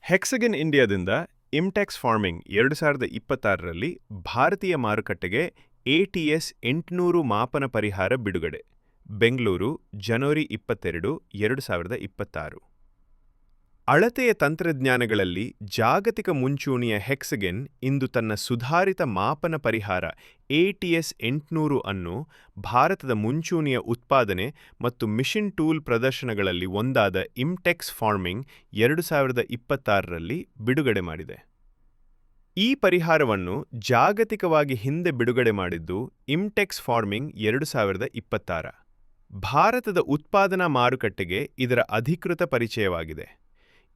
ಹೆಕ್ಸಗನ್ ಇಂಡಿಯಾದಿಂದ ಇಮ್ಟೆಕ್ಸ್ ಫಾರ್ಮಿಂಗ್ 2026ರಲ್ಲಿ ಭಾರತೀಯ ಮಾರುಕಟ್ಟೆಗೆ ATS 800 ಮಾಪನ ಪರಿಹಾರ ಬಿಡುಗಡೆ. ಬೆಂಗಳೂರು, ಜನವರಿ 22, 2026. ಅಳತೆಯ ತಂತ್ರಜ್ಞಾನಗಳಲ್ಲಿ ಜಾಗತಿಕ ಮುಂಚೂಣಿಯ ಹೆಕ್ಸಗನ್ ಇಂದು ತನ್ನ ಸುಧಾರಿತ ಮಾಪನ ಪರಿಹಾರ ATS 800 ಅನ್ನು ಭಾರತದ ಮುಂಚೂಣಿಯ ಉತ್ಪಾದನೆ ಮತ್ತು ಮಿಷನ್ ಟೂಲ್ ಪ್ರದರ್ಶನಗಳಲ್ಲಿ ಒಂದಾದ ಇಮ್ಟೆಕ್ಸ್ ಫಾರ್ಮಿಂಗ್ 2026ರಲ್ಲಿ ಬಿಡುಗಡೆ ಮಾಡಿದೆ. ಈ ಪರಿಹಾರವನ್ನು ಜಾಗತಿಕವಾಗಿ ಹಿಂದೆ ಬಿಡುಗಡೆ ಮಾಡಿದ್ದು ಇಮ್ಟೆಕ್ಸ್ ಫಾರ್ಮಿಂಗ್ 2026. ಭಾರತದ ಉತ್ಪಾದನಾ ಮಾರುಕಟ್ಟೆಗೆ ಇದರ ಅಧಿಕೃತ ಪರಿಚಯವಾಗಿದೆ.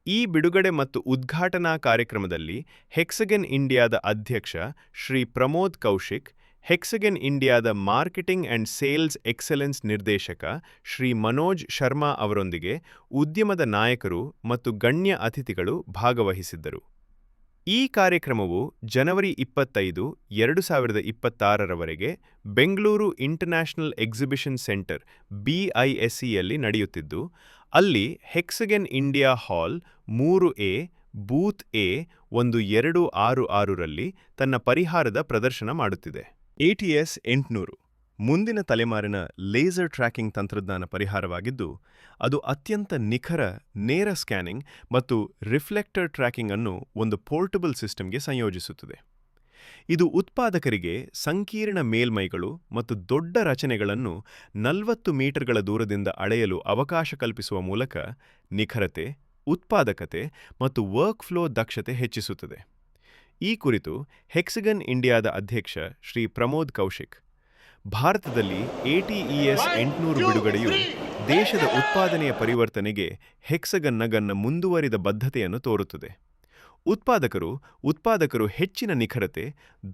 ಈ ಬಿಡುಗಡೆ ಮತ್ತು ಉದ್ಘಾಟನಾ ಕಾರ್ಯಕ್ರಮದಲ್ಲಿ ಹೆಕ್ಸಗನ್ ಇಂಡಿಯಾದ ಅಧ್ಯಕ್ಷ ಶ್ರೀ ಪ್ರಮೋದ್ ಕೌಶಿಕ್, ಹೆಕ್ಸಗನ್ ಇಂಡಿಯಾದ ಮಾರ್ಕೆಟಿಂಗ್ ಅಂಡ್ ಸೇಲ್ಸ್ ಎಕ್ಸಲೆನ್ಸ್ ನಿರ್ದೇಶಕ ಶ್ರೀ ಮನೋಜ್ ಶರ್ಮಾ ಅವರೊಂದಿಗೆ ಉದ್ಯಮದ ನಾಯಕರು ಮತ್ತು ಗಣ್ಯ ಅತಿಥಿಗಳು ಭಾಗವಹಿಸಿದ್ದರು. ಈ ಕಾರ್ಯಕ್ರಮವು ಜನವರಿ 25, 2026ರವರೆಗೆ ಬೆಂಗಳೂರು ಇಂಟರ್ನ್ಯಾಷನಲ್ ಎಕ್ಸಿಬಿಷನ್ ಸೆಂಟರ್ BISEಯಲ್ಲಿ ನಡೆಯುತ್ತಿದ್ದು, ಅಲ್ಲಿ hexagon India hall 3A, booth A 1266ರಲ್ಲಿ ತನ್ನ ಪರಿಹಾರದ ಪ್ರದರ್ಶನ ಮಾಡುತ್ತಿದೆ. ATS 800 ಮುಂದಿನ ತಲೆಮಾರಿನ ಲೇಸರ್ ಟ್ರ್ಯಾಕಿಂಗ್ ತಂತ್ರಜ್ಞಾನ ಪರಿಹಾರವಾಗಿದ್ದು, ಅದು ಅತ್ಯಂತ ನಿಖರ ನೇರ ಸ್ಕ್ಯಾನಿಂಗ್ ಮತ್ತು ರಿಫ್ಲೆಕ್ಟರ್ ಟ್ರ್ಯಾಕಿಂಗ್ ಅನ್ನು ಒಂದು ಪೋರ್ಟಬಲ್ ಸಿಸ್ಟಮ್ಗೆ ಸಂಯೋಜಿಸುತ್ತದೆ. ಇದು ಉತ್ಪಾದಕರಿಗೆ ಸಂಕೀರ್ಣ ಮೇಲ್ಮೈಗಳು ಮತ್ತು ದೊಡ್ಡ ರಚನೆಗಳನ್ನು 40 ಮೀಟರ್ಗಳ ದೂರದಿಂದ ಅಳೆಯಲು ಅವಕಾಶ ಕಲ್ಪಿಸುವ ಮೂಲಕ ನಿಖರತೆ, ಉತ್ಪಾದಕತೆ ಮತ್ತು ವರ್ಕ್ಫ್ಲೋ ದಕ್ಷತೆ ಹೆಚ್ಚಿಸುತ್ತದೆ. ಈ ಕುರಿತು ಹೆಕ್ಸಗನ್ ಇಂಡಿಯಾದ ಅಧ್ಯಕ್ಷ ಶ್ರೀ ಪ್ರಮೋದ್ ಕೌಶಿಕ್, ಭಾರತದಲ್ಲಿ ATES 800 ಬಿಡುಗಡೆಯು ದೇಶದ ಉತ್ಪಾದನೆಯ ಪರಿವರ್ತನೆಗೆ ಹೆಕ್ಸಗನ್ನ ಮುಂದುವರಿದ ಬದ್ಧತೆಯನ್ನು ತೋರುತ್ತದೆ. ಉತ್ಪಾದಕರು ಹೆಚ್ಚಿನ ನಿಖರತೆ,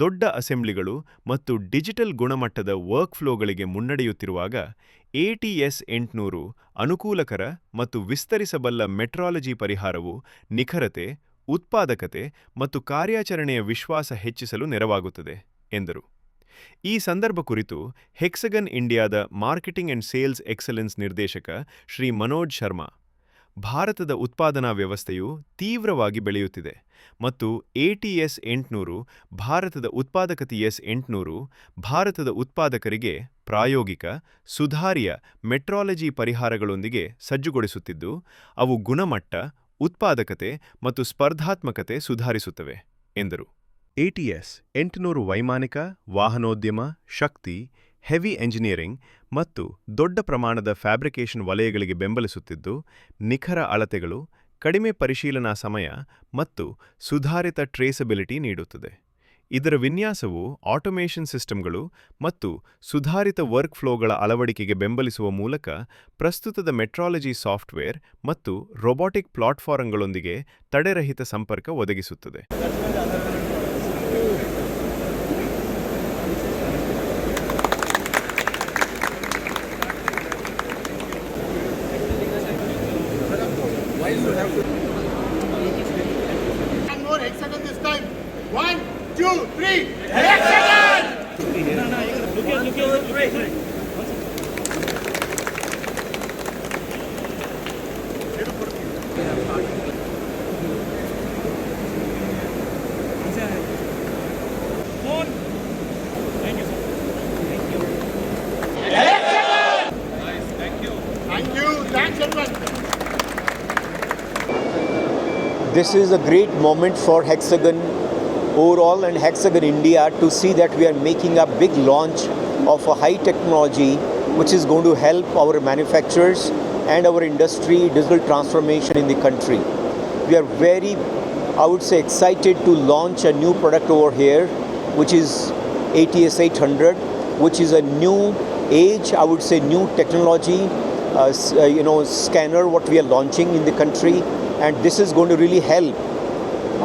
ದೊಡ್ಡ ಅಸೆಂಬ್ಲಿಗಳು ಮತ್ತು ಡಿಜಿಟಲ್ ಗುಣಮಟ್ಟದ ವರ್ಕ್ಫ್ಲೋಗಳಿಗೆ ಮುನ್ನಡೆಯುತ್ತಿರುವಾಗ ATS 800 ಅನುಕೂಲಕರ ಮತ್ತು ವಿಸ್ತರಿಸಬಲ್ಲ ಮೆಟ್ರಾಲಜಿ ಪರಿಹಾರವು ನಿಖರತೆ, ಉತ್ಪಾದಕತೆ ಮತ್ತು ಕಾರ್ಯಾಚರಣೆಯ ವಿಶ್ವಾಸ ಹೆಚ್ಚಿಸಲು ನೆರವಾಗುತ್ತದೆ ಎಂದರು. ಈ ಸಂದರ್ಭ ಕುರಿತು ಹೆಕ್ಸಗನ್ ಇಂಡಿಯಾದ ಮಾರ್ಕೆಟಿಂಗ್ ಅಂಡ್ ಸೇಲ್ಸ್ ಎಕ್ಸಲೆನ್ಸ್ ನಿರ್ದೇಶಕ ಶ್ರೀ ಮನೋಜ್ ಶರ್ಮಾ, ಭಾರತದ ಉತ್ಪಾದನಾ ವ್ಯವಸ್ಥೆಯು ತೀವ್ರವಾಗಿ ಬೆಳೆಯುತ್ತಿದೆ ಮತ್ತು ATS 800 ಭಾರತದ ಉತ್ಪಾದಕತೆS 800 ಭಾರತದ ಉತ್ಪಾದಕರಿಗೆ ಪ್ರಾಯೋಗಿಕ, ಸುಧಾರಿತ ಮೆಟ್ರಾಲಜಿ ಪರಿಹಾರಗಳೊಂದಿಗೆ ಸಜ್ಜುಗೊಳಿಸುತ್ತಿದ್ದು, ಅವು ಗುಣಮಟ್ಟ, ಉತ್ಪಾದಕತೆ ಮತ್ತು ಸ್ಪರ್ಧಾತ್ಮಕತೆ ಸುಧಾರಿಸುತ್ತವೆ ಎಂದರು. ATS 800 ವೈಮಾನಿಕ, ವಾಹನೋದ್ಯಮ, ಶಕ್ತಿ, ಹೆವಿ ಎಂಜಿನಿಯರಿಂಗ್ ಮತ್ತು ದೊಡ್ಡ ಪ್ರಮಾಣದ ಫ್ಯಾಬ್ರಿಕೇಷನ್ ವಲಯಗಳಿಗೆ ಬೆಂಬಲಿಸುತ್ತಿದ್ದು, ನಿಖರ ಅಳತೆಗಳು, ಕಡಿಮೆ ಪರಿಶೀಲನಾ ಸಮಯ ಮತ್ತು ಸುಧಾರಿತ ಟ್ರೇಸಬಿಲಿಟಿ ನೀಡುತ್ತದೆ. ಇದರ ವಿನ್ಯಾಸವು ಆಟೋಮೇಷನ್ ಸಿಸ್ಟಮ್ಗಳು ಮತ್ತು ಸುಧಾರಿತ ವರ್ಕ್ಫ್ಲೋಗಳ ಅಳವಡಿಕೆಗೆ ಬೆಂಬಲಿಸುವ ಮೂಲಕ ಪ್ರಸ್ತುತದ ಮೆಟ್ರಾಲಜಿ ಸಾಫ್ಟ್ವೇರ್ ಮತ್ತು ರೊಬಾಟಿಕ್ ಪ್ಲಾಟ್ಫಾರ್ಮ್ಗಳೊಂದಿಗೆ ತಡೆರಹಿತ ಸಂಪರ್ಕ ಒದಗಿಸುತ್ತದೆ. And more hexagon this time. 1, 2, 3. Hexagon! Look here. Thank you, sir. Thank you. Hexagon! Nice, thank you. Thank you. Thanks, everyone. This is a great moment for Hexagon overall and Hexagon India to see that we are making a big launch of a high technology which is going to help our manufacturers and our industry digital transformation in the country. We are very, I would say, excited to launch a new product over here, which is ATS 800, which is a new age, I would say, new technology, scanner what we are launching in the country. And this is going to really help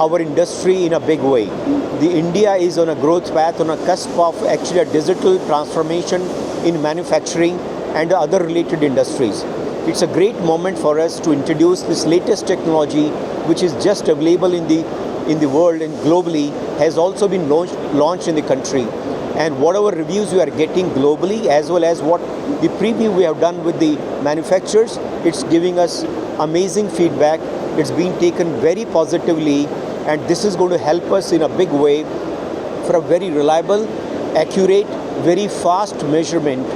our industry in a big way. India is on a growth path, on a cusp of actually a digital transformation in manufacturing and other related industries. It's a great moment for us to introduce this latest technology, which is just available in the world and globally, has also been launched in the country. And whatever reviews we are getting globally, as well as what the preview we have done with the manufacturers, it's giving us amazing feedback, It's been taken very positively, and this is going to help us in a big way for a very reliable, accurate, very fast measurement.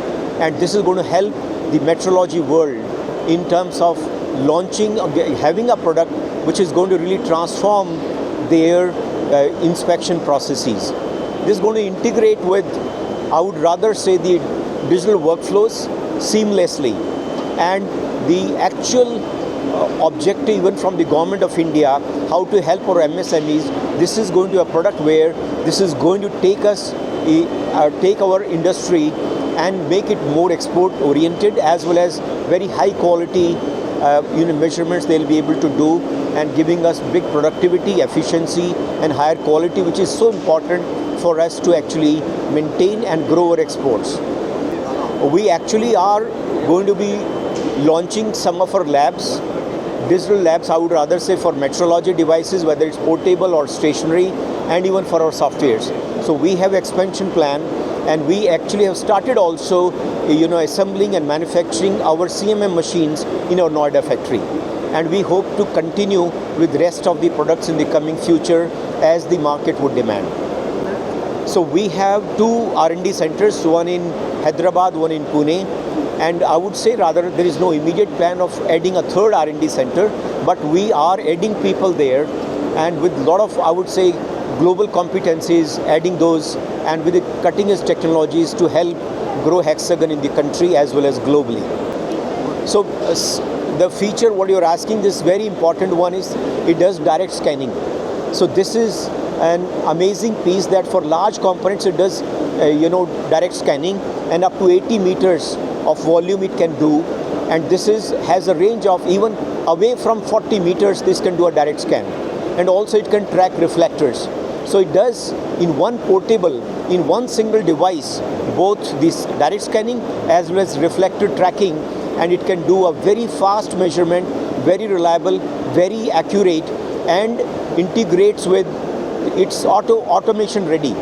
And this is going to help the metrology world in terms of launching, having a product which is going to really transform their inspection processes. This is going to integrate with, I would rather say, the digital workflows seamlessly. And the actual objective even from the government of India, how to help our MSMEs, this is going to be a product where this is going to take us, take our industry and make it more export oriented, as well as very high quality measurements they'll be able to do, and giving us big productivity, efficiency and higher quality, which is so important for us to actually maintain and grow our exports. We actually are going to be launching some of our labs, digital labs, I would rather say, for metrology devices, whether it's portable or stationary, and even for our softwares. So we have expansion plan, and we actually have started also, assembling and manufacturing our CMM machines in our Noida factory. And we hope to continue with the rest of the products in the coming future as the market would demand. So we have 2 R&D centers, one in Hyderabad, one in Pune. And I would say rather there is no immediate plan of adding a 3rd R&D center, but we are adding people there, and with a lot of, I would say, global competencies, adding those, and with the cutting edge technologies to help grow Hexagon in the country as well as globally. So the feature, what you're asking, this very important one is, it does direct scanning. So this is an amazing piece that for large components it does, direct scanning, and up to 80 meters of volume it can do, and this has a range of even away from 40 meters this can do a direct scan, and also it can track reflectors. So it does in one portable, in one single device, both this direct scanning as well as reflector tracking, and it can do a very fast measurement, very reliable, very accurate, and integrates with, it's automation ready.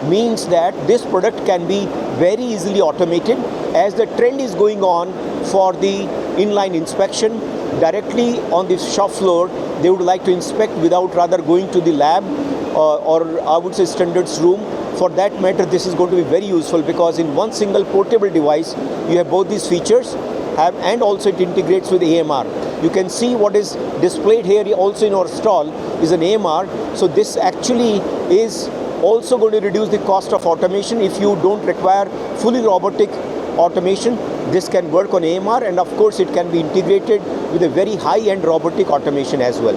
Means that this product can be very easily automated, as the trend is going on for the inline inspection directly on the shop floor. They would like to inspect without rather going to the lab or I would say standards room. For that matter, this is going to be very useful, because in one single portable device you have both these features, and also it integrates with AMR. You can see what is displayed here also in our stall is an AMR. So this actually is also going to reduce the cost of automation. If you don't require fully robotic automation, this can work on AMR, and of course it can be integrated with a very high-end robotic automation as well.